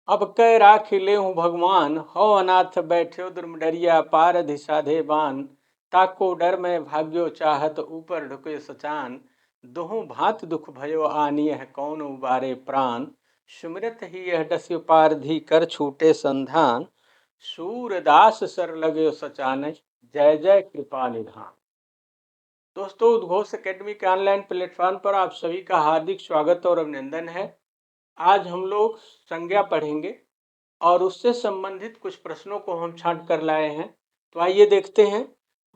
अब कै राख लेहूँ भगवान, हौ अनाथ बैठ्यो दुर्मडरिया, पार अधिसाधे बान, ताको डर में भाग्यो चाहत, ऊपर ढुके सचान, दुहु भांत दुख भयो आनिय, कौन उबारे प्राण, सुमिरत ही यह डस्यु पारधी, कर छूटे संधान, सूरदास सर लगे सचान, जय जय कृपा निधान। दोस्तों, उद्घोष एकेडमी के ऑनलाइन प्लेटफॉर्म पर आप सभी का हार्दिक स्वागत और अभिनंदन है। आज हम लोग संज्ञा पढ़ेंगे और उससे संबंधित कुछ प्रश्नों को हम छांट कर लाए हैं। तो आइए देखते हैं,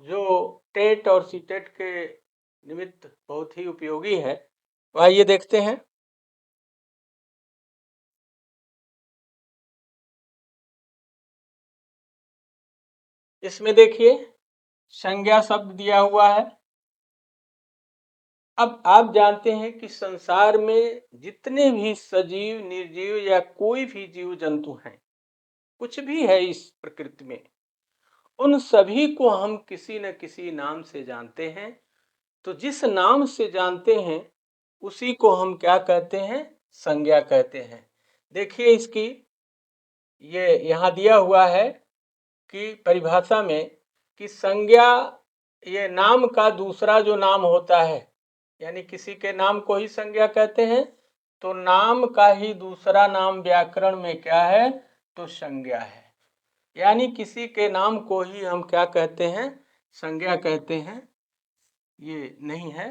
जो टेट और सीटेट के निमित्त बहुत ही उपयोगी है। तो आइए देखते हैं। इसमें देखिए, संज्ञा शब्द दिया हुआ है। अब आप जानते हैं कि संसार में जितने भी सजीव, निर्जीव या कोई भी जीव जंतु हैं, कुछ भी है इस प्रकृति में, उन सभी को हम किसी न किसी नाम से जानते हैं। तो जिस नाम से जानते हैं उसी को हम क्या कहते हैं? संज्ञा कहते हैं। देखिए, इसकी ये यहाँ दिया हुआ है कि परिभाषा में कि संज्ञा ये नाम का दूसरा जो नाम होता है, यानी किसी के नाम को ही संज्ञा कहते हैं। तो नाम का ही दूसरा नाम व्याकरण में क्या है? तो संज्ञा है। यानी किसी के नाम को ही हम क्या कहते हैं? संज्ञा कहते हैं। ये नहीं है।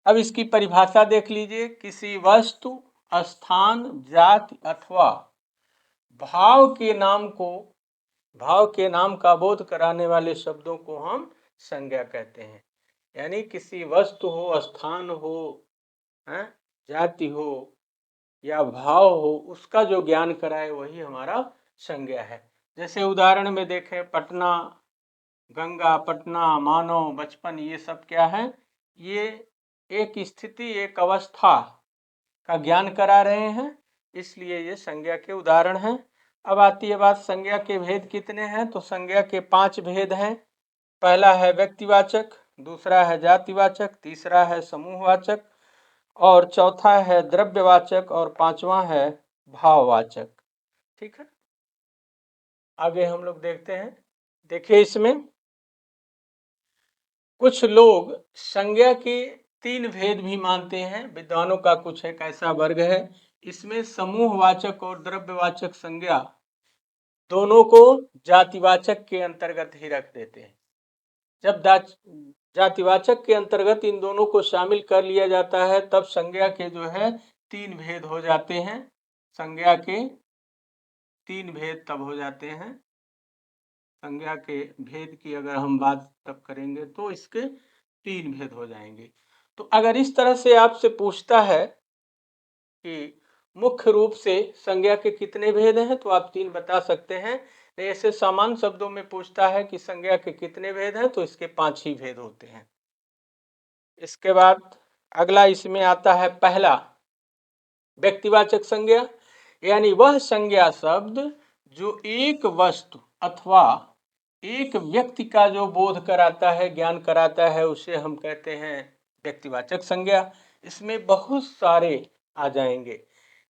अब इसकी परिभाषा देख लीजिए। किसी वस्तु, स्थान, जाति अथवा भाव के नाम का बोध कराने वाले शब्दों को हम संज्ञा कहते हैं। यानी किसी वस्तु हो, स्थान हो, जाति हो या भाव हो, उसका जो ज्ञान कराए वही हमारा संज्ञा है। जैसे उदाहरण में देखें, पटना, गंगा, पटना, मानव, बचपन, ये सब क्या है? ये एक स्थिति, एक अवस्था का ज्ञान करा रहे हैं, इसलिए ये संज्ञा के उदाहरण हैं। अब आती है बात, संज्ञा के भेद कितने हैं? तो संज्ञा के 5 भेद हैं। पहला है व्यक्तिवाचक, दूसरा है जातिवाचक, तीसरा है समूहवाचक और चौथा है द्रव्यवाचक और पांचवा है भाववाचक। ठीक है, आगे हम लोग देखते हैं। देखिए, इसमें कुछ लोग संज्ञा के 3 भेद भी मानते हैं। विद्वानों का कुछ एक ऐसा वर्ग है, इसमें समूहवाचक और द्रव्यवाचक संज्ञा दोनों को जातिवाचक के अंतर्गत ही रख देते हैं। जब जातिवाचक के अंतर्गत इन दोनों को शामिल कर लिया जाता है, तब संज्ञा के जो है 3 भेद हो जाते हैं। संज्ञा के 3 भेद तब हो जाते हैं। संज्ञा के भेद की अगर हम बात तब करेंगे तो इसके 3 भेद हो जाएंगे। तो अगर इस तरह से आपसे पूछता है कि मुख्य रूप से संज्ञा के कितने भेद हैं, तो आप 3 बता सकते हैं। ऐसे सामान्य शब्दों में पूछता है कि संज्ञा के कितने भेद हैं, तो इसके 5 ही भेद होते हैं। इसके बाद अगला इसमें आता है पहला, व्यक्तिवाचक संज्ञा, यानी वह संज्ञा शब्द जो एक वस्तु अथवा एक व्यक्ति का जो बोध कराता है, ज्ञान कराता है, उसे हम कहते हैं व्यक्तिवाचक संज्ञा। इसमें बहुत सारे आ जाएंगे।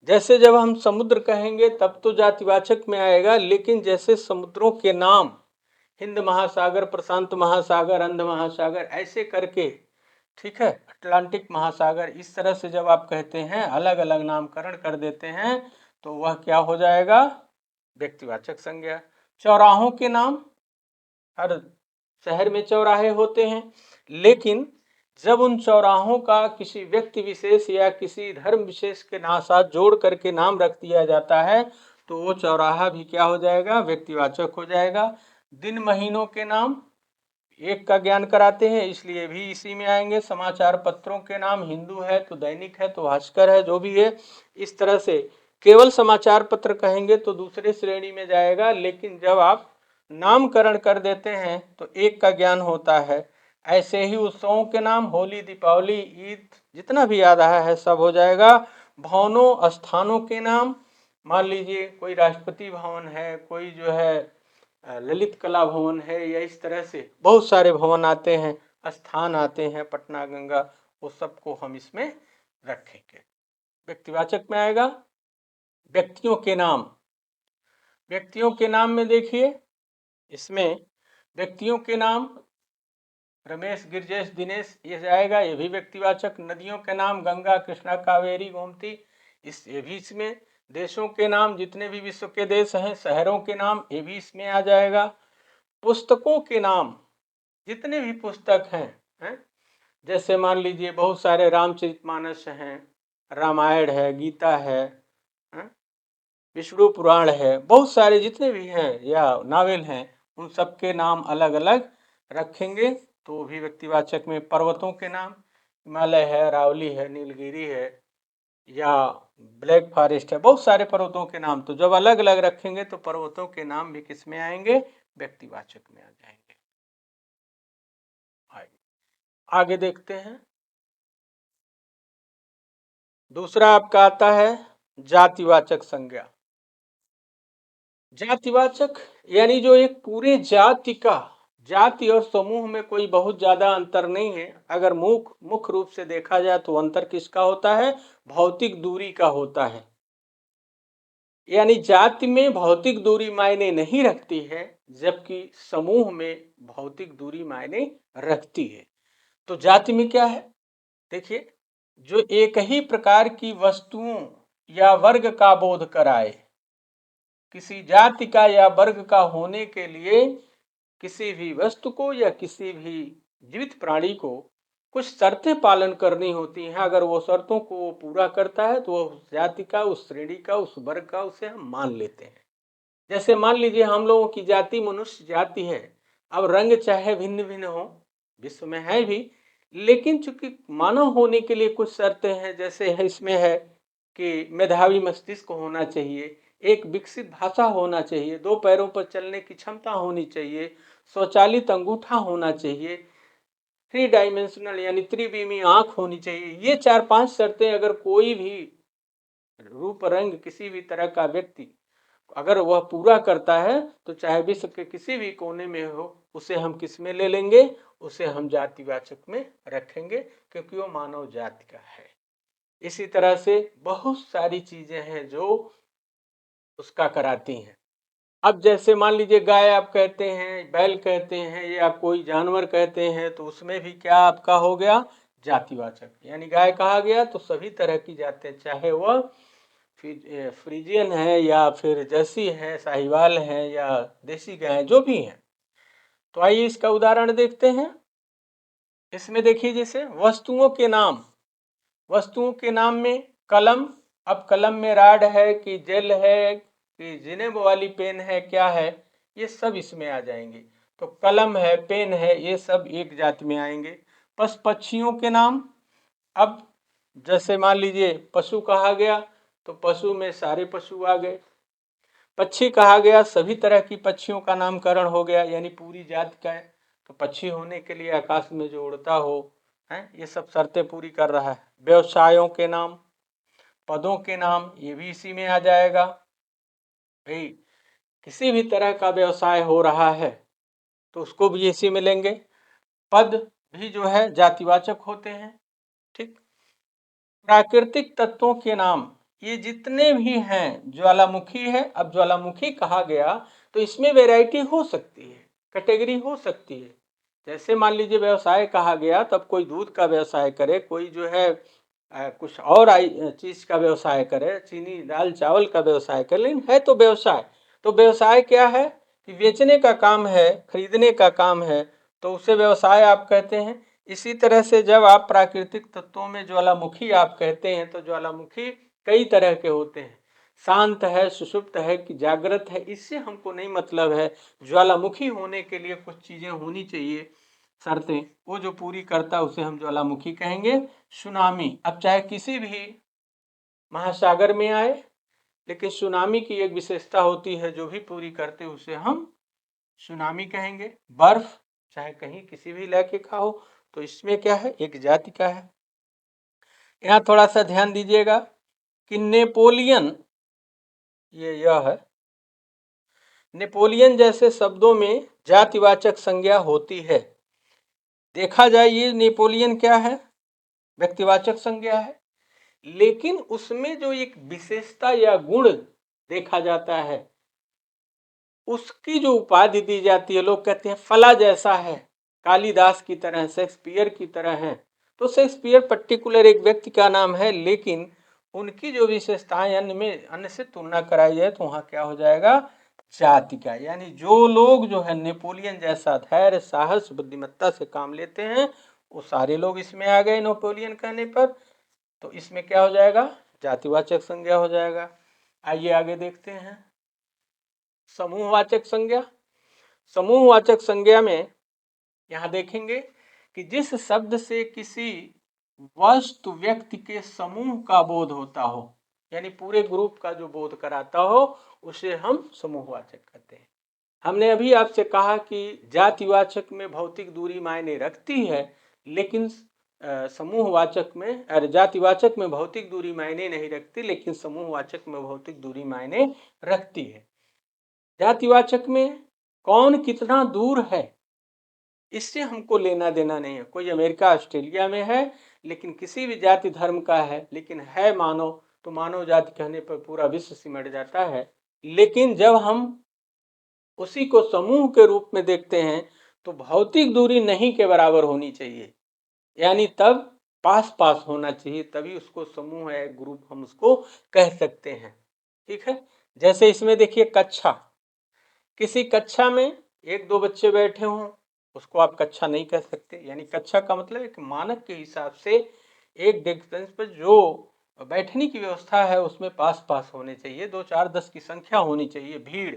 जैसे जब हम समुद्र कहेंगे तब तो जातिवाचक में आएगा, लेकिन जैसे समुद्रों के नाम हिंद महासागर, प्रशांत महासागर, अंध महासागर, ऐसे करके, ठीक है, अटलांटिक महासागर, इस तरह से जब आप कहते हैं, अलग अलग नामकरण कर देते हैं, तो वह क्या हो जाएगा? व्यक्तिवाचक संज्ञा। चौराहों के नाम, हर शहर में चौराहे होते हैं, लेकिन जब उन चौराहों का किसी व्यक्ति विशेष या किसी धर्म विशेष के साथ जोड़ करके नाम रख दिया जाता है, तो वो चौराहा भी क्या हो जाएगा? व्यक्तिवाचक हो जाएगा। दिन महीनों के नाम एक का ज्ञान कराते हैं, इसलिए भी इसी में आएंगे। समाचार पत्रों के नाम, हिंदू है तो दैनिक है तो भास्कर है, जो भी है, इस तरह से केवल समाचार पत्र कहेंगे तो दूसरे श्रेणी में जाएगा, लेकिन जब आप नामकरण कर देते हैं तो एक का ज्ञान होता है। ऐसे ही उत्सवों के नाम, होली, दीपावली, ईद, जितना भी याद आया है सब हो जाएगा। भवनों, स्थानों के नाम, मान लीजिए कोई राष्ट्रपति भवन है, कोई जो है ललित कला भवन है, या इस तरह से बहुत सारे भवन आते हैं, स्थान आते हैं, पटना, गंगा, वो सबको हम इसमें रखेंगे। व्यक्तिवाचक में आएगा। व्यक्तियों के नाम। व्यक्तियों के नाम में देखिए, इसमें व्यक्तियों के नाम रमेश, गिरजेश, दिनेश, ये जाएगा, ये भी व्यक्तिवाचक। नदियों के नाम गंगा, कृष्णा, कावेरी, गोमती, ये भी इसमें। देशों के नाम जितने भी विश्व के देश हैं, शहरों के नाम, ये भी इसमें आ जाएगा। पुस्तकों के नाम जितने भी पुस्तक हैं, जैसे मान लीजिए बहुत सारे रामचरितमानस हैं, रामायण है, गीता है, विष्णु पुराण है, बहुत सारे जितने भी हैं या नावल हैं, उन सब के नाम अलग अलग रखेंगे तो भी व्यक्तिवाचक में। पर्वतों के नाम, हिमालय है, अरावली है, नीलगिरी है, या ब्लैक फॉरेस्ट है, बहुत सारे पर्वतों के नाम, तो जब अलग अलग रखेंगे तो पर्वतों के नाम भी किस में आएंगे? व्यक्तिवाचक में आ जाएंगे। आगे देखते हैं। दूसरा आपका आता है जातिवाचक संज्ञा। जातिवाचक यानी जो एक पूरे जाति का, जाति और समूह में कोई बहुत ज्यादा अंतर नहीं है। अगर मुख्य रूप से देखा जाए तो अंतर किसका होता है? भौतिक दूरी का होता है। यानी जाति में भौतिक दूरी मायने नहीं रखती है, जबकि समूह में भौतिक दूरी मायने रखती है। तो जाति में क्या है? देखिए, जो एक ही प्रकार की वस्तुओं या वर्ग का बोध कराए। किसी जाति का या वर्ग का होने के लिए किसी भी वस्तु को या किसी भी जीवित प्राणी को कुछ शर्तें पालन करनी होती हैं। अगर वो शर्तों को पूरा करता है तो वो उस जाति का, उस श्रेणी का, उस वर्ग का, उसे हम मान लेते हैं। जैसे मान लीजिए हम लोगों की जाति मनुष्य जाति है। अब रंग चाहे भिन्न भिन्न हो, विश्व में है भी, लेकिन चूंकि मानव होने के लिए कुछ शर्तें हैं। जैसे है इसमें है कि मेधावी मस्तिष्क होना चाहिए, एक विकसित भाषा होना चाहिए, 2 पैरों पर चलने की क्षमता होनी चाहिए, स्वचालित अंगूठा होना चाहिए, 3 डायमेंशनल यानी त्रिविमी आंख होनी चाहिए। ये 4-5 शर्तें अगर कोई भी रूप रंग किसी भी तरह का व्यक्ति अगर वह पूरा करता है तो चाहे विश्व के किसी भी कोने में हो, उसे हम किस में ले लेंगे? उसे हम जातिवाचक में रखेंगे, क्योंकि वो मानव जाति का है। इसी तरह से बहुत सारी चीजें हैं जो उसका कराती हैं। अब जैसे मान लीजिए गाय आप कहते हैं, बैल कहते हैं, या कोई जानवर कहते हैं, तो उसमें भी क्या आपका हो गया? जातिवाचक। यानी गाय कहा गया तो सभी तरह की जातें, चाहे वह फ्रीजियन है या फिर जर्सी है, साहिवाल है या देसी गाय है, जो भी है। तो आइए इसका उदाहरण देखते हैं। इसमें देखिए, जैसे वस्तुओं के नाम। वस्तुओं के नाम में कलम। अब कलम में राड है कि जेल है कि जिनेब वाली पेन है, क्या है, ये सब इसमें आ जाएंगे। तो कलम है, पेन है, ये सब एक जाति में आएंगे। पक्षियों के नाम। अब जैसे मान लीजिए पशु कहा गया तो पशु में सारे पशु आ गए। पक्षी कहा गया, सभी तरह की पक्षियों का नामकरण हो गया, यानी पूरी जाति का है। तो पक्षी होने के लिए आकाश में जो उड़ता हो, है, ये सब शर्तें पूरी कर रहा है। व्यवसायों के नाम, पदों के नाम, ये भी इसी में आ जाएगा। भाई किसी भी तरह का व्यवसाय हो रहा है तो उसको भी इसी में लेंगे। पद भी जो है जातिवाचक होते हैं। ठीक। प्राकृतिक तत्वों के नाम, ये जितने भी हैं, ज्वालामुखी है। अब ज्वालामुखी कहा गया तो इसमें वैरायटी हो सकती है, कैटेगरी हो सकती है। जैसे मान लीजिए व्यवसाय कहा गया, तब कोई दूध का व्यवसाय करे, कोई जो है कुछ और चीज का व्यवसाय करे, चीनी दाल चावल का व्यवसाय करे, लेकिन है तो व्यवसाय। तो व्यवसाय क्या है कि बेचने का काम है, खरीदने का काम है, तो उसे व्यवसाय आप कहते हैं। इसी तरह से जब आप प्राकृतिक तत्वों में ज्वालामुखी आप कहते हैं, तो ज्वालामुखी कई तरह के होते हैं। शांत है, सुषुप्त है कि जागृत है, इससे हमको नहीं मतलब है। ज्वालामुखी होने के लिए कुछ चीजें होनी चाहिए, शर्तें, वो जो पूरी करता है उसे हम ज्वालामुखी कहेंगे। सुनामी, अब चाहे किसी भी महासागर में आए, लेकिन सुनामी की एक विशेषता होती है, जो भी पूरी करते उसे हम सुनामी कहेंगे। बर्फ चाहे कहीं किसी भी इलाके का हो, तो इसमें क्या है? एक जाति का है। यहाँ थोड़ा सा ध्यान दीजिएगा कि नेपोलियन, ये यह है, नेपोलियन जैसे शब्दों में जातिवाचक संज्ञा होती है। देखा जाए ये नेपोलियन क्या है? व्यक्तिवाचक संज्ञा है। लेकिन उसमें जो एक विशेषता या गुण देखा जाता है, उसकी जो उपाधि दी जाती है, लोग कहते हैं फला जैसा है, कालिदास की तरह, शेक्सपियर की तरह है। तो शेक्सपियर पर्टिकुलर एक व्यक्ति का नाम है, लेकिन उनकी जो विशेषताएं अन्य से तुलना कराई जाए तो वहां क्या हो जाएगा, जाति का। यानी जो लोग जो है नेपोलियन जैसा धैर्य, साहस, बुद्धिमत्ता से काम लेते हैं, वो सारे लोग इसमें आ गए नेपोलियन कहने पर। तो इसमें क्या हो जाएगा, जातिवाचक संज्ञा हो जाएगा। आइए आगे देखते हैं समूहवाचक संज्ञा। समूहवाचक संज्ञा में यहां देखेंगे कि जिस शब्द से किसी वस्तु व्यक्ति के समूह का बोध होता हो, यानी पूरे ग्रुप का जो बोध कराता हो, उसे हम समूहवाचक कहते हैं। हमने अभी आपसे कहा कि जातिवाचक में भौतिक दूरी मायने रखती है, लेकिन समूहवाचक में, अरे जातिवाचक में भौतिक दूरी मायने नहीं रखती, लेकिन समूहवाचक में भौतिक दूरी मायने रखती है। जातिवाचक में कौन कितना दूर है, इससे हमको लेना देना नहीं है। कोई अमेरिका ऑस्ट्रेलिया में है, लेकिन किसी भी जाति धर्म का है, लेकिन है मानव, तो मानव जाति कहने पर पूरा विश्व सिमट जाता है। लेकिन जब हम उसी को समूह के रूप में देखते हैं, तो भौतिक दूरी नहीं के बराबर होनी चाहिए, यानी तब पास पास होना चाहिए, तभी उसको समूह है, ग्रुप हम उसको कह सकते हैं। ठीक है, जैसे इसमें देखिए कक्षा, किसी कक्षा में एक दो बच्चे बैठे हों, उसको आप कक्षा नहीं कह सकते। यानी कक्षा का मतलब एक मानक के हिसाब से एक डेस्क बेंच पर जो बैठने की व्यवस्था है, उसमें पास पास होने चाहिए, 2 4 10 की संख्या होनी चाहिए। भीड़,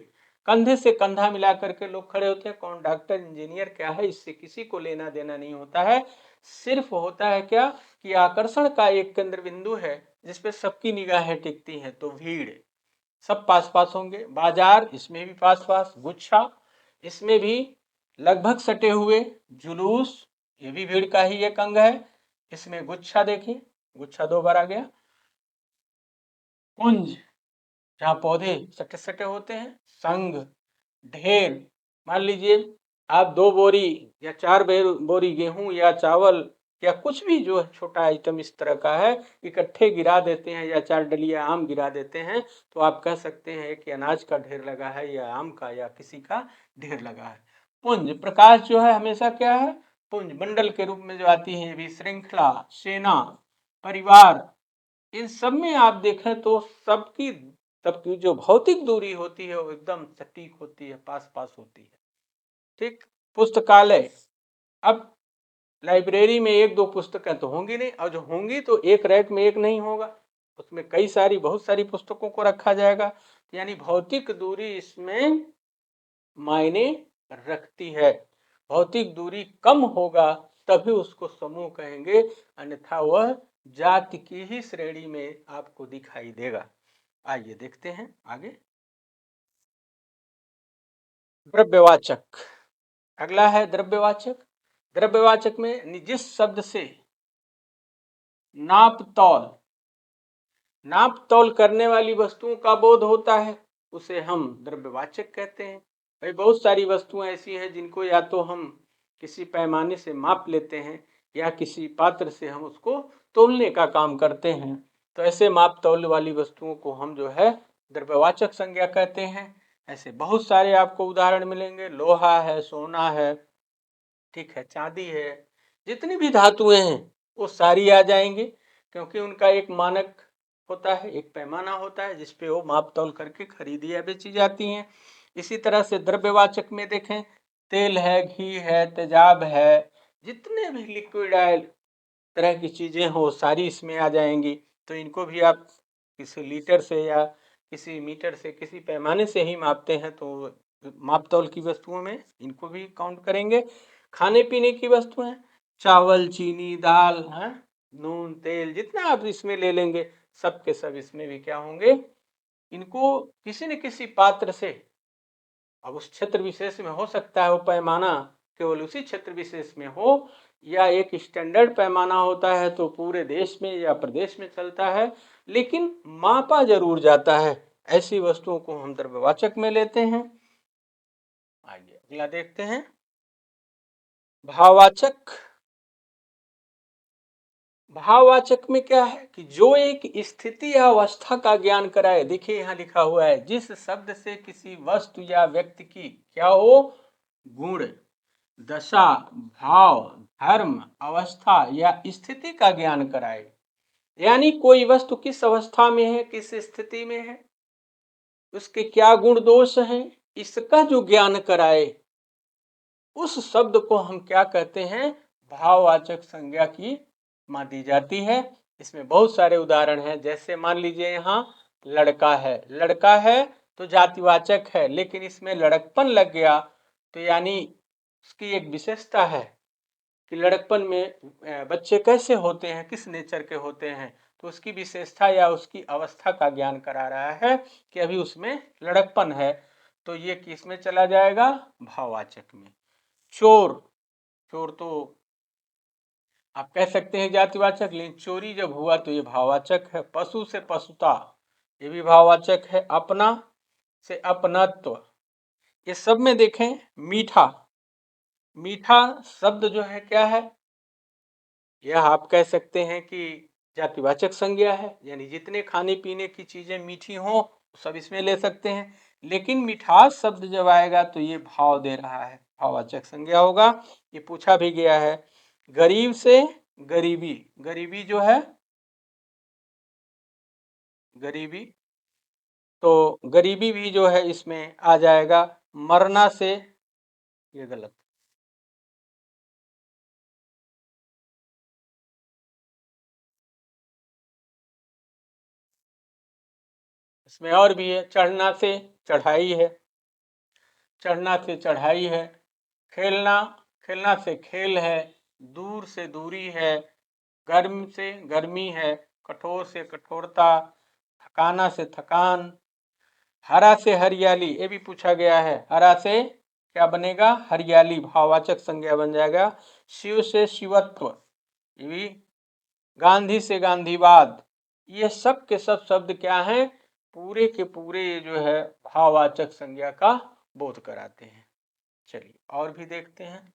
कंधे से कंधा मिला करके लोग खड़े होते हैं, कौन डॉक्टर इंजीनियर क्या है, इससे किसी को लेना देना नहीं होता है। सिर्फ होता है क्या कि आकर्षण का एक केंद्र बिंदु है जिसपे सबकी निगाहें टिकती हैं, तो भीड़, सब पास पास होंगे। बाजार, इसमें भी पास पास। गुच्छा, इसमें भी लगभग सटे हुए। जुलूस, ये भी भीड़ का ही एक अंग है, इसमें गुच्छा देखिए, गुच्छा 2 बार आ गया। कुंज, जहाँ पौधे सटे सटे होते हैं। संघ, ढेर, मान लीजिए आप 2 बोरी या 4 बोरी गेहूं या चावल या कुछ भी जो छोटा आइटम इस तरह का है, इकट्ठे गिरा देते हैं, या 4 डलिया आम गिरा देते हैं, तो आप कह सकते हैं कि अनाज का ढेर लगा है, या आम का, या किसी का ढेर लगा है। पुंज, प्रकाश जो है हमेशा क्या है, पुंज, मंडल के रूप में जो आती है, ये भी श्रृंखला, सेना, परिवार, इन सब में आप देखें तो सबकी सबकी जो भौतिक दूरी होती है वो एकदम सटीक होती है, पास पास होती है। ठीक। पुस्तकालय, अब लाइब्रेरी में एक दो पुस्तकें तो होंगी नहीं, और जो होंगी तो एक रैक में एक नहीं होगा, उसमें कई सारी, बहुत सारी पुस्तकों को रखा जाएगा। यानी भौतिक दूरी इसमें मायने रखती है। भौतिक दूरी कम होगा तभी उसको समूह कहेंगे, अन्यथा वह जाति की ही श्रेणी में आपको दिखाई देगा। आइए देखते हैं आगे। द्रव्यवाचक, अगला है द्रव्यवाचक। द्रव्यवाचक में जिस शब्द से नाप तौल, नाप तौल करने वाली वस्तुओं का बोध होता है, उसे हम द्रव्यवाचक कहते हैं। भाई बहुत सारी वस्तुएं ऐसी हैं जिनको या तो हम किसी पैमाने से माप लेते हैं, या किसी पात्र से हम उसको तोलने का काम करते हैं। तो ऐसे माप तौल वाली वस्तुओं को हम जो है द्रव्यवाचक संज्ञा कहते हैं। ऐसे बहुत सारे आपको उदाहरण मिलेंगे, लोहा है, सोना है, ठीक है, चांदी है, जितनी भी धातुएं हैं वो सारी आ जाएंगी, क्योंकि उनका एक मानक होता है, एक पैमाना होता है जिसपे वो माप तौल करके खरीदी या बेची जाती हैं। इसी तरह से द्रव्यवाचक में देखें, तेल है, घी है, तेजाब है, जितने भी लिक्विड ऑयल तरह की चीजें हो सारी इसमें आ जाएंगी। तो इनको भी आप किसी लीटर से या किसी मीटर से, किसी पैमाने से ही मापते हैं, तो माप तौल की वस्तुओं में इनको भी काउंट करेंगे। खाने पीने की वस्तुएं, चावल, चीनी, दाल, है, नून, तेल, जितना आप इसमें ले लेंगे, सब के सब इसमें भी क्या होंगे, इनको किसी न किसी पात्र से, अब उस क्षेत्र विशेष में हो सकता है वो पैमाना केवल उसी क्षेत्र विशेष में हो, या एक स्टैंडर्ड पैमाना होता है तो पूरे देश में या प्रदेश में चलता है, लेकिन मापा जरूर जाता है। ऐसी वस्तुओं को हम द्रव्यवाचक में लेते हैं। आइए अगला देखते हैं, भाववाचक। भाववाचक में क्या है कि जो एक स्थिति या अवस्था का ज्ञान कराए। देखिए यहाँ लिखा हुआ है, जिस शब्द से किसी वस्तु या व्यक्ति की क्या हो, गुण, दशा, भाव, धर्म, अवस्था या स्थिति का ज्ञान कराए। यानी कोई वस्तु किस अवस्था में है, किस स्थिति में है, उसके क्या गुण दोष हैं, इसका जो ज्ञान कराए, उस शब्द को हम क्या कहते हैं, भाववाचक संज्ञा की मानी जाती है। इसमें बहुत सारे उदाहरण हैं। जैसे मान लीजिए यहाँ लड़का है, लड़का है तो जातिवाचक है, लेकिन इसमें लड़कपन लग गया तो यानी उसकी एक विशेषता है कि लड़कपन में बच्चे कैसे होते हैं, किस नेचर के होते हैं, तो उसकी विशेषता या उसकी अवस्था का ज्ञान करा रहा है कि अभी उसमें लड़कपन है। तो ये किस में चला जाएगा, भाववाचक में। चोर, चोर तो आप कह सकते हैं जातिवाचक, लेकिन चोरी जब हुआ तो ये भाववाचक है। पशु से पशुता, ये भी भाववाचक है। अपना से अपनत्व, ये सब में देखें। मीठा, मीठा शब्द जो है क्या है, यह आप कह सकते हैं कि जातिवाचक संज्ञा है, यानी जितने खाने पीने की चीजें मीठी हों सब इसमें ले सकते हैं। लेकिन मिठास शब्द जब आएगा तो ये भाव दे रहा है, भाववाचक संज्ञा होगा। ये पूछा भी गया है। गरीब से गरीबी, गरीबी जो है गरीबी, तो गरीबी भी जो है इसमें आ जाएगा। मरना से, ये गलत, इसमें और भी है। चढ़ना से चढ़ाई है, चढ़ना से चढ़ाई है। खेलना, खेलना से खेल है। दूर से दूरी है। गर्म से गर्मी है। कठोर से कठोरता। थकाना से थकान। हरा से हरियाली, ये भी पूछा गया है। हरा से क्या बनेगा, हरियाली, भाववाचक संज्ञा बन जाएगा। शिव से शिवत्व, ये भी। गांधी से गांधीवाद, ये सब के सब शब्द क्या हैं, पूरे के पूरे ये जो है भाववाचक संज्ञा का बोध कराते हैं। चलिए और भी देखते हैं।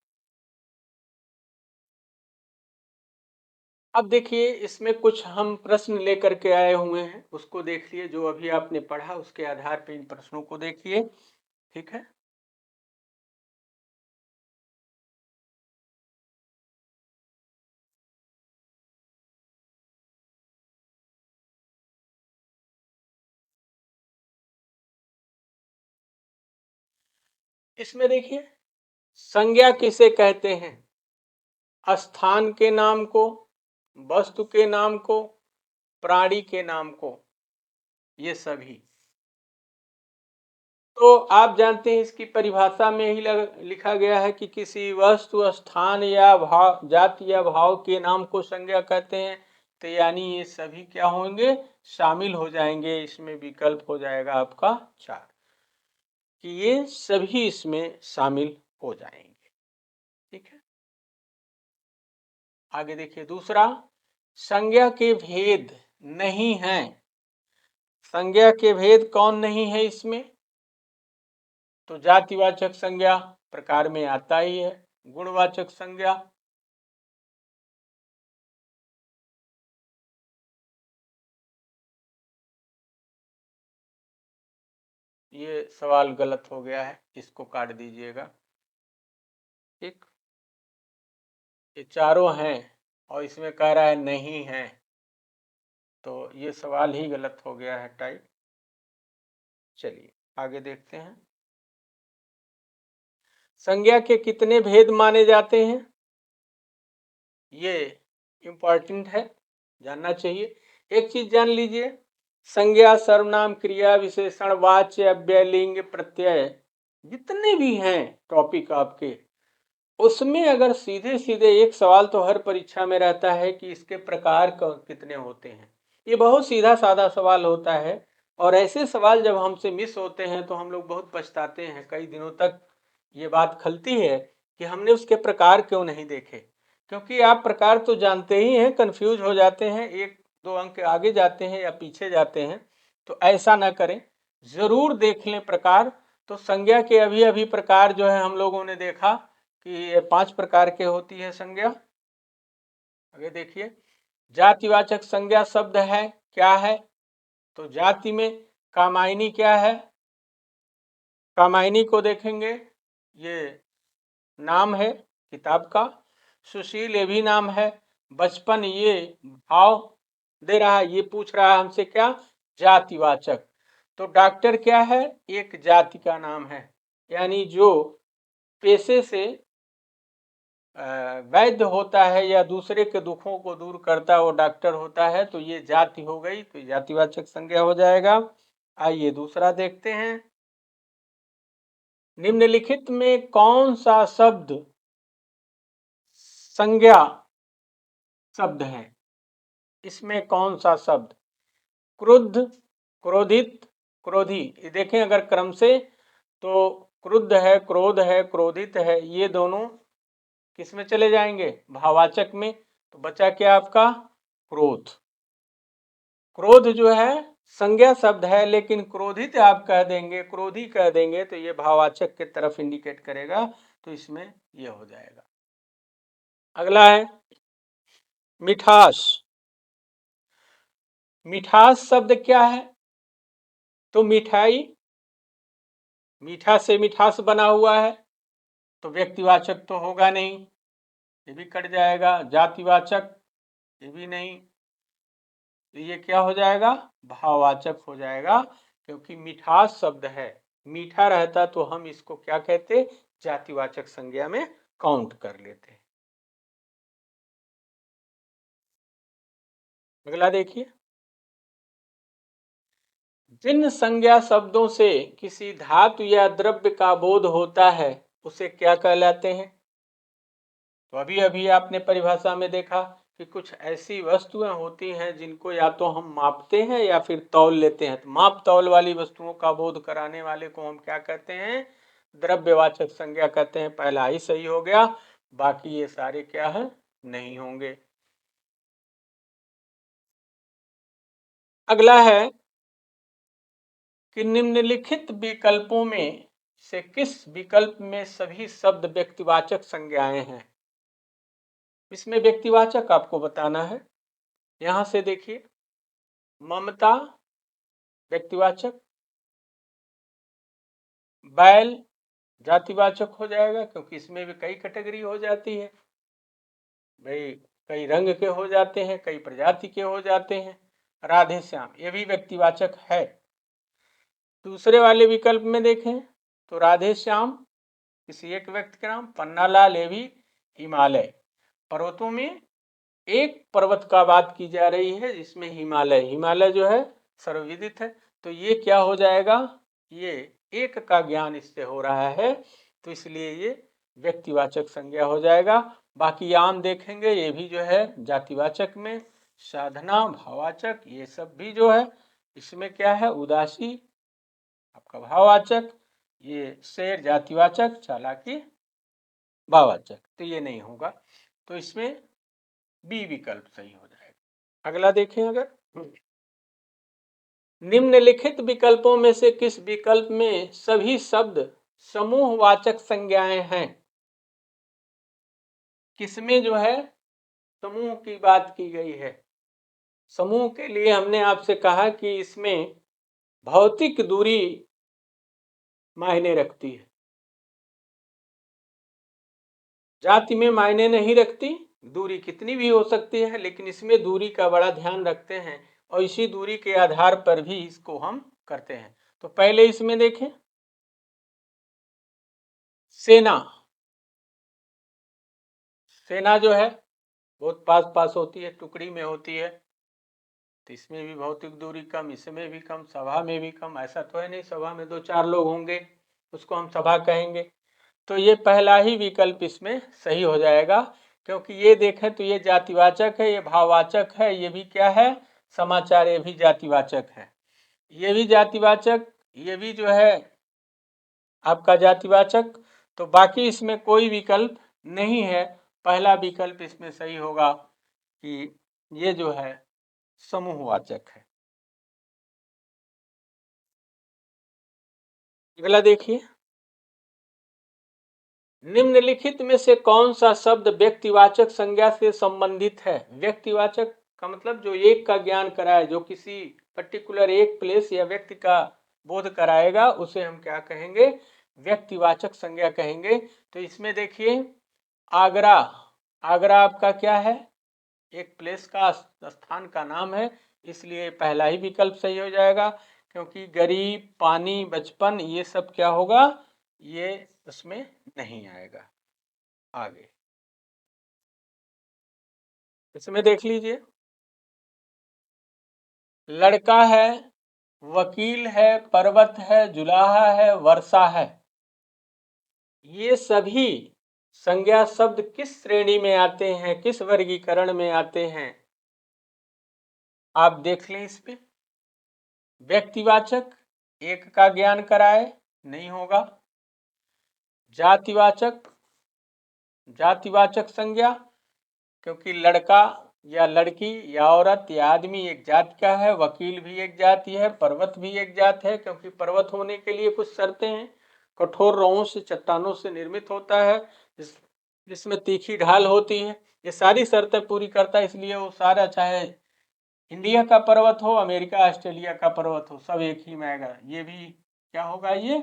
अब देखिए इसमें कुछ हम प्रश्न लेकर के आए हुए हैं, उसको देखिए। जो अभी आपने पढ़ा उसके आधार पर इन प्रश्नों को देखिए, ठीक है। इसमें देखिए, संज्ञा किसे कहते हैं, स्थान के नाम को, वस्तु के नाम को, प्राणी के नाम को, ये सभी। तो आप जानते हैं इसकी परिभाषा में ही लिखा गया है कि किसी वस्तु, स्थान या भाव, जाति या भाव के नाम को संज्ञा कहते हैं। तो यानी ये सभी क्या होंगे, शामिल हो जाएंगे। इसमें विकल्प हो जाएगा आपका 4, कि ये सभी इसमें शामिल हो जाएंगे, ठीक है। आगे देखिए दूसरा, संज्ञा के भेद नहीं है। संज्ञा के भेद कौन नहीं है इसमें, तो जातिवाचक संज्ञा प्रकार में आता ही है। गुणवाचक संज्ञा, ये सवाल गलत हो गया है, इसको काट दीजिएगा, ठीक। ये चारों हैं और इसमें कह रहा है नहीं है, तो ये सवाल ही गलत हो गया है, टाइप। चलिए आगे देखते हैं। संज्ञा के कितने भेद माने जाते हैं, ये इंपॉर्टेंट है, जानना चाहिए। एक चीज जान लीजिए, संज्ञा, सर्वनाम, क्रिया, विशेषण, वाच्य, अव्यय, लिंग, प्रत्यय, जितने भी हैं टॉपिक आपके, उसमें अगर सीधे सीधे एक सवाल तो हर परीक्षा में रहता है कि इसके प्रकार कितने होते हैं। ये बहुत सीधा साधा सवाल होता है, और ऐसे सवाल जब हमसे मिस होते हैं तो हम लोग बहुत पछताते हैं। कई दिनों तक ये बात खलती है कि हमने उसके प्रकार क्यों नहीं देखे, क्योंकि आप प्रकार तो जानते ही हैं, कंफ्यूज हो जाते हैं, एक दो अंक आगे जाते हैं या पीछे जाते हैं। तो ऐसा ना करें, जरूर देख लें प्रकार। तो संज्ञा के अभी अभी प्रकार जो है हम लोगों ने देखा कि ये 5 प्रकार के होती है संज्ञा। आगे देखिए, जातिवाचक संज्ञा शब्द है क्या है? तो जाति में कामायनी क्या है? कामायनी को देखेंगे, ये नाम है किताब का। सुशील ये भी नाम है। बचपन ये भाव दे रहा है, ये पूछ रहा है हमसे क्या? जातिवाचक। तो डॉक्टर क्या है? एक जाति का नाम है, यानी जो पेशे से वैद्य होता है या दूसरे के दुखों को दूर करता है वो डॉक्टर होता है। तो ये जाति हो गई, तो जातिवाचक संज्ञा हो जाएगा। आइए दूसरा देखते हैं। निम्नलिखित में कौन सा शब्द संज्ञा शब्द है? इसमें कौन सा शब्द? क्रुद्ध, क्रोधित, क्रोधी। ये देखें अगर क्रम से, तो क्रुद्ध है, क्रोध है, क्रोधित है, ये दोनों किस में चले जाएंगे? भाववाचक में। तो बचा क्या आपका? क्रोध। क्रोध जो है संज्ञा शब्द है, लेकिन क्रोधित आप कह देंगे, क्रोधी कह देंगे, तो ये भाववाचक की तरफ इंडिकेट करेगा, तो इसमें ये हो जाएगा। अगला है मिठास। मिठास शब्द क्या है? तो मिठाई, मीठा से मिठास बना हुआ है, तो व्यक्तिवाचक तो होगा नहीं, ये भी कट जाएगा। जातिवाचक ये भी नहीं, तो ये क्या हो जाएगा? भाववाचक हो जाएगा, क्योंकि मिठास शब्द है, मीठा रहता तो हम इसको क्या कहते? जातिवाचक संज्ञा में काउंट कर लेते। अगला देखिए। जिन संज्ञा शब्दों से किसी धातु या द्रव्य का बोध होता है उसे क्या कहलाते हैं? तो अभी अभी आपने परिभाषा में देखा कि कुछ ऐसी वस्तुएं होती हैं जिनको या तो हम मापते हैं या फिर तौल लेते हैं। तो माप तौल वाली वस्तुओं का बोध कराने वाले को हम क्या कहते हैं? द्रव्यवाचक संज्ञा कहते हैं। पहला ही सही हो गया, बाकी ये सारे क्या है? नहीं होंगे। अगला है कि निम्नलिखित विकल्पों में से किस विकल्प में सभी शब्द व्यक्तिवाचक संज्ञाएं हैं? इसमें व्यक्तिवाचक आपको बताना है। यहां से देखिए, ममता व्यक्तिवाचक, बैल जातिवाचक हो जाएगा, क्योंकि इसमें भी कई कैटेगरी हो जाती है भाई, कई रंग के हो जाते हैं, कई प्रजाति के हो जाते हैं। राधे श्याम ये भी व्यक्तिवाचक है। दूसरे वाले विकल्प में देखें तो राधे श्याम किसी एक व्यक्ति का नाम, पन्नालाल ये भी हिमालय। पर्वतों में एक पर्वत का बात की जा रही है जिसमें हिमालय, हिमालय जो है सर्वविदित है, तो ये क्या हो जाएगा? ये एक का ज्ञान इससे हो रहा है, तो इसलिए ये व्यक्तिवाचक संज्ञा हो जाएगा। बाकी आम देखेंगे ये भी जो है जातिवाचक में। साधना भाववाचक, ये सब भी जो है इसमें क्या है? उदासी आपका भाववाचक, ये शेर जातिवाचक, चालाकी भाववाचक, तो ये नहीं होगा, तो इसमें बी विकल्प सही हो जाएगा। अगला देखें, अगर निम्नलिखित विकल्पों में से किस विकल्प में सभी शब्द समूहवाचक संज्ञाएं हैं? किसमें जो है समूह की बात की गई है? समूह के लिए हमने आपसे कहा कि इसमें भौतिक दूरी मायने रखती है, जाति में मायने नहीं रखती। दूरी कितनी भी हो सकती है, लेकिन इसमें दूरी का बड़ा ध्यान रखते हैं, और इसी दूरी के आधार पर भी इसको हम करते हैं। तो पहले इसमें देखें, सेना, सेना जो है बहुत पास पास होती है, टुकड़ी में होती है, तो इसमें भी भौतिक दूरी कम, इसमें भी कम, सभा में भी कम। ऐसा तो है नहीं सभा में 2-4 लोग होंगे, उसको हम सभा कहेंगे। तो ये पहला ही विकल्प इसमें सही हो जाएगा, क्योंकि ये देखें तो ये जातिवाचक है, ये भाववाचक है, ये भी क्या है? समाचार, ये भी जातिवाचक है, ये भी जातिवाचक, ये भी जो है आपका जातिवाचक। तो बाकी इसमें कोई विकल्प नहीं है, पहला विकल्प इसमें सही होगा कि ये जो है समूहवाचक है। अगला देखिए, निम्नलिखित में से कौन सा शब्द व्यक्तिवाचक संज्ञा से संबंधित है? व्यक्तिवाचक का मतलब जो एक का ज्ञान कराए, जो किसी पर्टिकुलर एक प्लेस या व्यक्ति का बोध कराएगा, उसे हम क्या कहेंगे? व्यक्तिवाचक संज्ञा कहेंगे। तो इसमें देखिए आगरा, आगरा आपका क्या है? एक प्लेस का, स्थान का नाम है, इसलिए पहला ही विकल्प सही हो जाएगा। क्योंकि गरीब, पानी, बचपन, ये सब क्या होगा? ये उसमें नहीं आएगा। आगे इसमें देख लीजिए, लड़का है, वकील है, पर्वत है, जुलाहा है, वर्षा है, ये सभी संज्ञा शब्द किस श्रेणी में आते हैं, किस वर्गीकरण में आते हैं? आप देख लें इस पे। व्यक्तिवाचक, एक का ज्ञान कराए, नहीं होगा। जातिवाचक, जातिवाचक संज्ञा, क्योंकि लड़का या लड़की या औरत या आदमी एक जाति का है, वकील भी एक जाति है, पर्वत भी एक जाति है, क्योंकि पर्वत होने के लिए कुछ शर्तें हैं। कठोर रौं से, चट्टानों से निर्मित होता है, जिसमें तीखी ढाल होती है, ये सारी शर्तें पूरी करता है, इसलिए वो सारा, चाहे इंडिया का पर्वत हो, अमेरिका ऑस्ट्रेलिया का पर्वत हो, सब एक ही में आएगा। ये भी क्या होगा ये?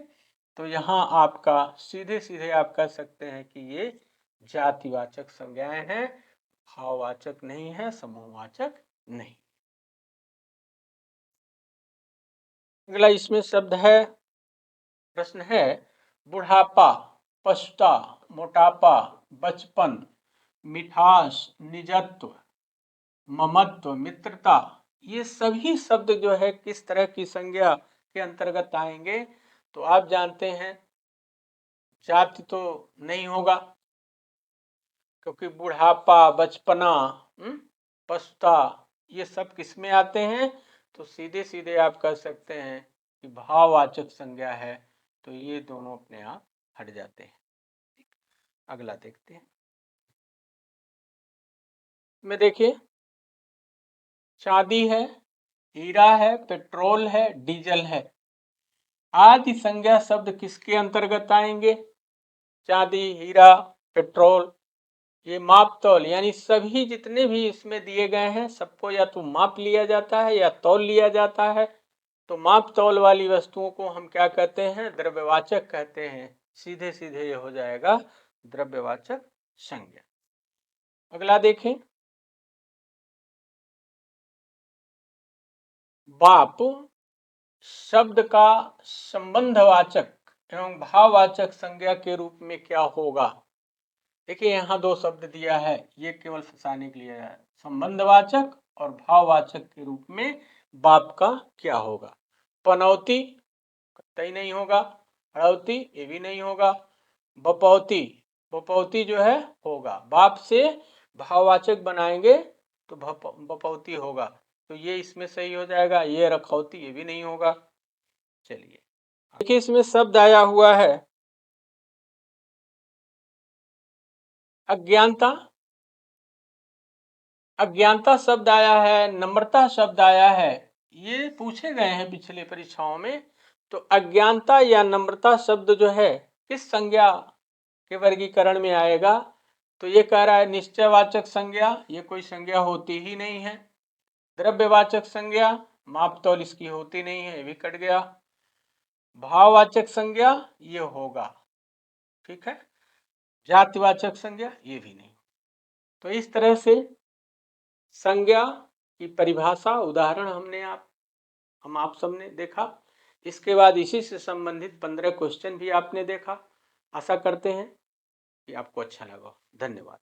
तो यहाँ आपका सीधे सीधे आप कह सकते हैं कि ये जातिवाचक संज्ञाएं हैं, भाववाचक नहीं है, समूहवाचक नहीं। अगला इसमें शब्द है, प्रश्न है, बुढ़ापा, पछता, मोटापा, बचपन, मिठास, निजत्व, ममत्व, मित्रता, ये सभी शब्द जो है किस तरह की संज्ञा के अंतर्गत आएंगे? तो आप जानते हैं जाति तो नहीं होगा, क्योंकि बुढ़ापा, बचपना, पछता, ये सब किस में आते हैं? तो सीधे सीधे आप कह सकते हैं कि भाववाचक संज्ञा है, तो ये दोनों अपने आप हट जाते हैं। अगला देखते हैं। में देखिए, चांदी है, हीरा है, पेट्रोल है, डीजल है, आदि संज्ञा शब्द किसके अंतर्गत आएंगे? चांदी, हीरा, पेट्रोल, ये माप तौल, यानी सभी जितने भी इसमें दिए गए हैं सबको या तो माप लिया जाता है या तौल लिया जाता है। तो माप तौल वाली वस्तुओं को हम क्या कहते हैं? द्रव्यवाचक कहते हैं। सीधे सीधे ये हो जाएगा द्रव्यवाचक संज्ञा। अगला देखें, बाप शब्द का संबंधवाचक एवं भाववाचक संज्ञा के रूप में क्या होगा? देखिए यहाँ दो शब्द दिया है, ये केवल फंसाने के लिए है। संबंधवाचक और भाववाचक के रूप में बाप का क्या होगा? पनौती कतई नहीं होगा, हड़ौती ये भी नहीं होगा, बपौती, बपौती जो है होगा। बाप से भाववाचक बनाएंगे तो बपौती होगा, तो ये इसमें सही हो जाएगा। ये रखौती ये भी नहीं होगा। चलिए देखिए, इसमें शब्द आया हुआ है अज्ञानता, अज्ञानता शब्द आया है, नम्रता शब्द आया है, ये पूछे गए हैं पिछले परीक्षाओं में। तो अज्ञानता या नम्रता शब्द जो है किस संज्ञा के वर्गीकरण में आएगा? तो ये कह रहा है निश्चयवाचक संज्ञा, ये कोई संज्ञा होती ही नहीं है। द्रव्यवाचक संज्ञा, माप तौल इसकी होती नहीं है, ये भी कट गया। भाववाचक संज्ञा ये होगा, ठीक है। जातिवाचक संज्ञा ये भी नहीं। तो इस तरह से संज्ञा की परिभाषा, उदाहरण हम आप सबने देखा। इसके बाद इसी से संबंधित 15 क्वेश्चन भी आपने देखा। आशा करते हैं कि आपको अच्छा लगा। धन्यवाद।